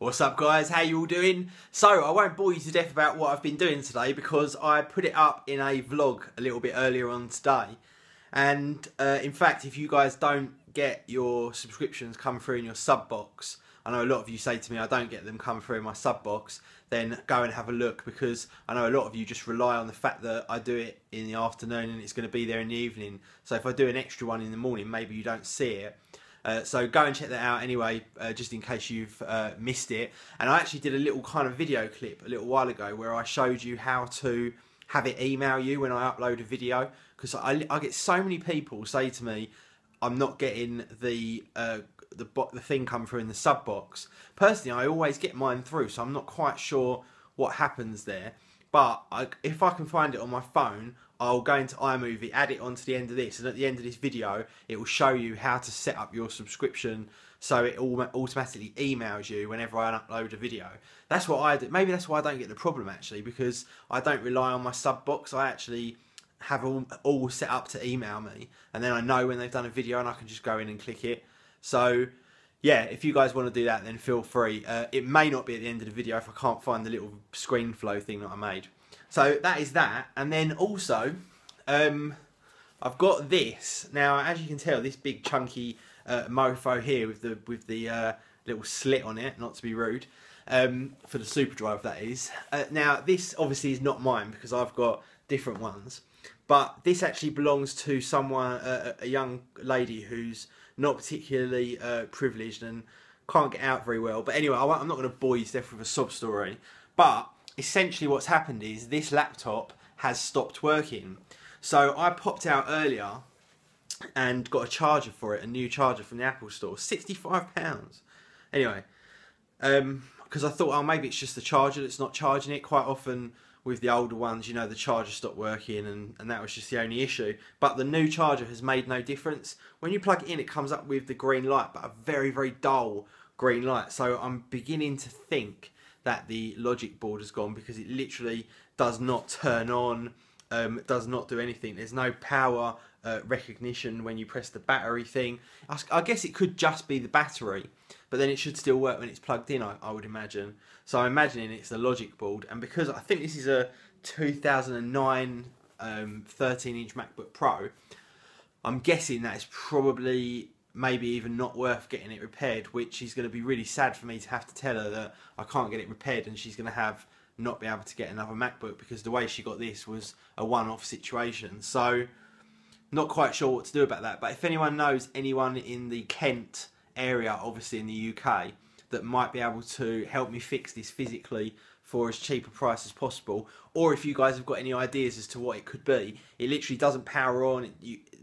What's up guys, how you all doing? So I won't bore you to death about what I've been doing today because I put it up in a vlog a little bit earlier on today. And in fact, if you guys don't get your subscriptions come through in your sub box, I know a lot of you say to me I don't get them come through in my sub box, then go and have a look, because I know a lot of you just rely on the fact that I do it in the afternoon and it's going to be there in the evening. So if I do an extra one in the morning, maybe you don't see it. So go and check that out anyway, just in case you've missed it. And I actually did a little kind of video clip a little while ago where I showed you how to have it email you when I upload a video, because I get so many people say to me I'm not getting the thing come through in the sub box. Personally, I always get mine through, so I'm not quite sure what happens there. But if I can find it on my phone, I'll go into iMovie, add it onto the end of this, and at the end of this video, it will show you how to set up your subscription so it automatically emails you whenever I upload a video. That's what I do. Maybe that's why I don't get the problem, actually, because I don't rely on my sub box. I actually have all set up to email me, and then I know when they've done a video and I can just go in and click it. So yeah, if you guys want to do that, then feel free. It may not be at the end of the video if I can't find the little screen flow thing that I made. So that is that. And then also, I've got this. Now, as you can tell, this big chunky mofo here with the little slit on it, not to be rude, for the Super Drive, that is. Now, this obviously is not mine because I've got different ones. But this actually belongs to someone, a young lady who's not particularly privileged and can't get out very well. But anyway, I'm not going to bore you to death with a sob story. But essentially what's happened is this laptop has stopped working. So I popped out earlier and got a charger for it, a new charger from the Apple store, £65. Anyway, because I thought, oh, maybe it's just the charger that's not charging it. Quite often with the older ones, you know, the charger stopped working and that was just the only issue. But the new charger has made no difference. When you plug it in, it comes up with the green light, but a very, very dull green light. So I'm beginning to think that the logic board has gone, because it literally does not turn on, does not do anything. There's no power recognition when you press the battery thing. I guess it could just be the battery, but then it should still work when it's plugged in, I would imagine. So I'm imagining it's the logic board, and because I think this is a 2009 13-inch MacBook Pro, I'm guessing that it's probably maybe even not worth getting it repaired, which is going to be really sad for me to have to tell her that I can't get it repaired and she's going to not be able to get another MacBook, because the way she got this was a one-off situation. So not quite sure what to do about that. But if anyone knows anyone in the Kent area, obviously in the UK, that might be able to help me fix this physically for as cheap a price as possible, or if you guys have got any ideas as to what it could be. It literally doesn't power on,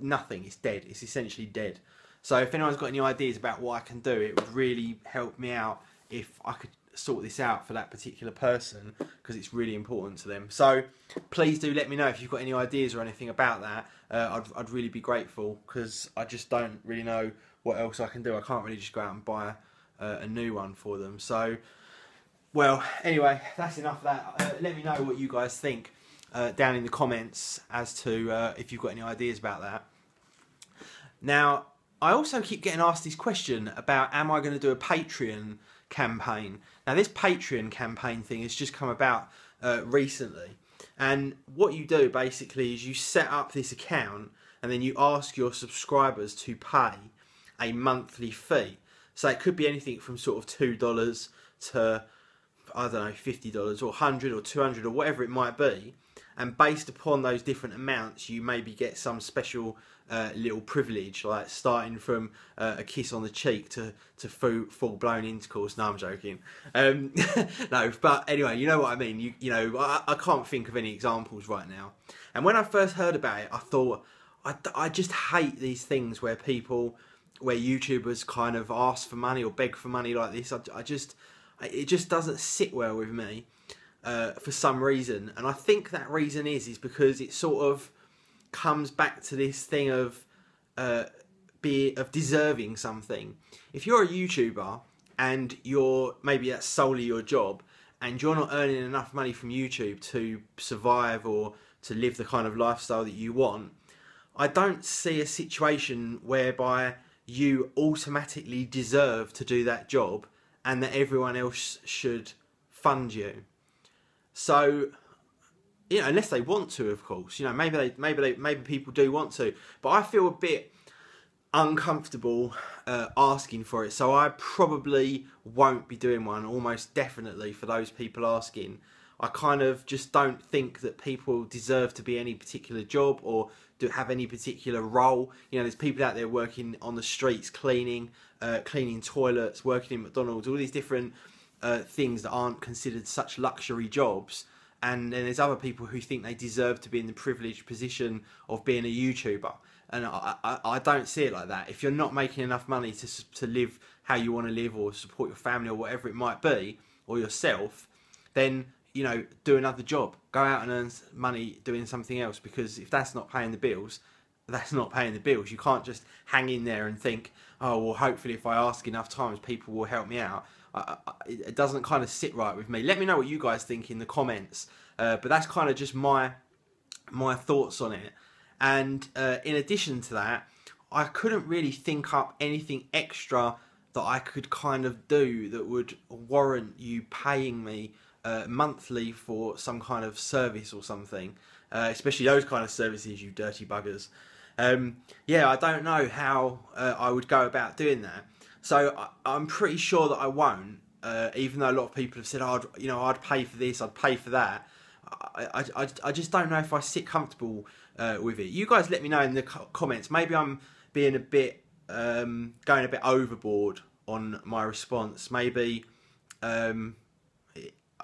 nothing, it's dead, it's essentially dead. So if anyone's got any ideas about what I can do, it would really help me out if I could sort this out for that particular person, because it's really important to them. So please do let me know if you've got any ideas or anything about that. I'd really be grateful, because I just don't really know what else I can do. I can't really just go out and buy a new one for them. So, well, anyway, that's enough of that. Let me know what you guys think down in the comments as to if you've got any ideas about that. Now, I also keep getting asked this question about, am I going to do a Patreon campaign? Now, this Patreon campaign thing has just come about recently. And what you do basically is you set up this account and then you ask your subscribers to pay a monthly fee. So it could be anything from sort of $2 to, I don't know, $50 or $100 or $200 or whatever it might be. And based upon those different amounts, you maybe get some special little privilege, like starting from a kiss on the cheek to full-blown intercourse. No, I'm joking. No, but anyway, you know what I mean. You know, I can't think of any examples right now. And when I first heard about it, I thought, I just hate these things where YouTubers kind of ask for money or beg for money like this. It just doesn't sit well with me for some reason. And I think that reason is because it sort of comes back to this thing of deserving something. If you're a YouTuber and maybe that's solely your job, and you're not earning enough money from YouTube to survive or to live the kind of lifestyle that you want, I don't see a situation whereby you automatically deserve to do that job and that everyone else should fund you. So, you know, unless they want to, of course, you know, maybe people do want to, but I feel a bit uncomfortable asking for it, so I probably won't be doing one, almost definitely, for those people asking. I kind of just don't think that people deserve to be any particular job or to have any particular role. You know, there's people out there working on the streets, cleaning toilets, working in McDonald's, all these different things that aren't considered such luxury jobs. And then there's other people who think they deserve to be in the privileged position of being a YouTuber. And I don't see it like that. If you're not making enough money to live how you want to live, or support your family, or whatever it might be, or yourself, then, you know, do another job. Go out and earn money doing something else, because if that's not paying the bills, that's not paying the bills. You can't just hang in there and think, oh, well, hopefully if I ask enough times, people will help me out. It doesn't kind of sit right with me. Let me know what you guys think in the comments. But that's kind of just my thoughts on it. And in addition to that, I couldn't really think up anything extra that I could kind of do that would warrant you paying me monthly for some kind of service or something, especially those kind of services, you dirty buggers. Yeah, I don't know how I would go about doing that. So I'm pretty sure that I won't, even though a lot of people have said, oh, I'd pay for this, I'd pay for that. I just don't know if I sit comfortable with it. You guys let me know in the comments. Maybe I'm being a bit, going a bit overboard on my response. Maybe, I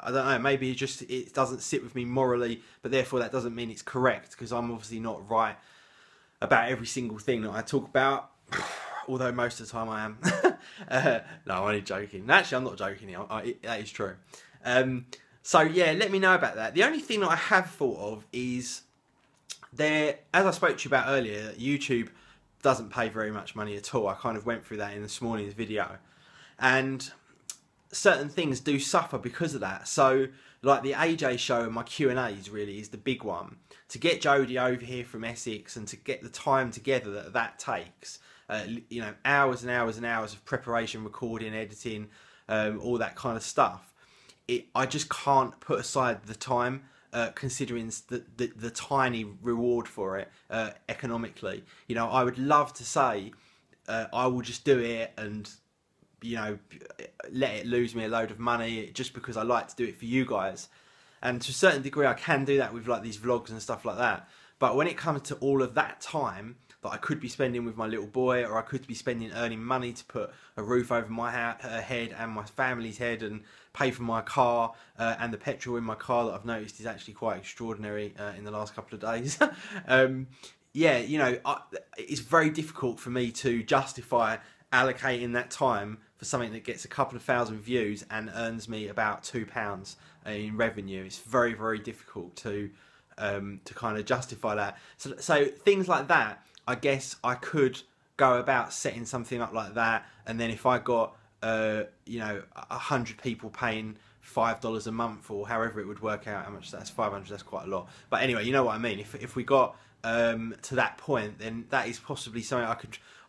don't know, maybe it doesn't sit with me morally, but therefore that doesn't mean it's correct, because I'm obviously not right about every single thing that I talk about. Although most of the time I am. No, I'm only joking. Actually, I'm not joking here. That is true. So yeah, let me know about that. The only thing that I have thought of is as I spoke to you about earlier, YouTube doesn't pay very much money at all. I kind of went through that in this morning's video. And certain things do suffer because of that. So, like the AJ show and my Q&As really is the big one. To get Jodie over here from Essex and to get the time together that takes, you know, hours and hours and hours of preparation, recording, editing, all that kind of stuff. I just can't put aside the time, considering the tiny reward for it economically. You know, I would love to say I will just do it and, you know, let it lose me a load of money just because I like to do it for you guys. And to a certain degree I can do that with like these vlogs and stuff like that. But when it comes to all of that time that I could be spending with my little boy, or I could be spending earning money to put a roof over my head and my family's head, and pay for my car and the petrol in my car that I've noticed is actually quite extraordinary in the last couple of days. Yeah, you know, it's very difficult for me to justify allocating that time for something that gets a couple of thousand views and earns me about £2 in revenue. It's very, very difficult to kind of justify that. So things like that, I guess I could go about setting something up like that, and then if I got you know, 100 people paying $5 a month, or however it would work out, how much that's 500, that's quite a lot. But anyway, you know what I mean. If we got to that point, then that is possibly something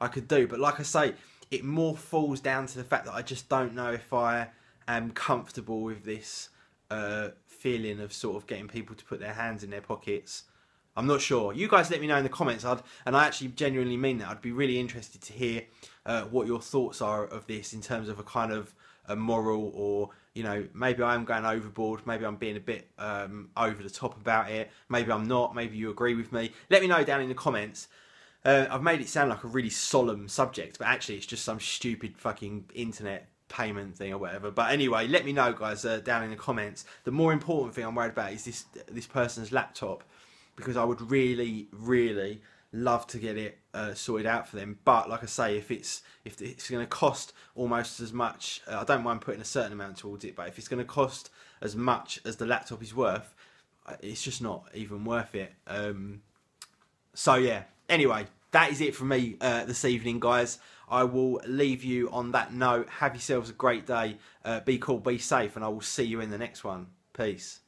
I could do. But like I say, it more falls down to the fact that I just don't know if I am comfortable with this feeling of sort of getting people to put their hands in their pockets. I'm not sure. You guys let me know in the comments, and I actually genuinely mean that. I'd be really interested to hear what your thoughts are of this in terms of a kind of a moral, or, you know, maybe I'm going overboard, maybe I'm being a bit over the top about it, maybe I'm not, maybe you agree with me. Let me know down in the comments. I've made it sound like a really solemn subject, but actually it's just some stupid fucking internet payment thing or whatever. But anyway, let me know, guys, down in the comments. The more important thing I'm worried about is this person's laptop, because I would really, really love to get it sorted out for them. But like I say, if it's going to cost almost as much, I don't mind putting a certain amount towards it, but if it's going to cost as much as the laptop is worth, it's just not even worth it. So yeah, anyway, that is it from me this evening, guys. I will leave you on that note. Have yourselves a great day. Be cool, be safe, and I will see you in the next one. Peace.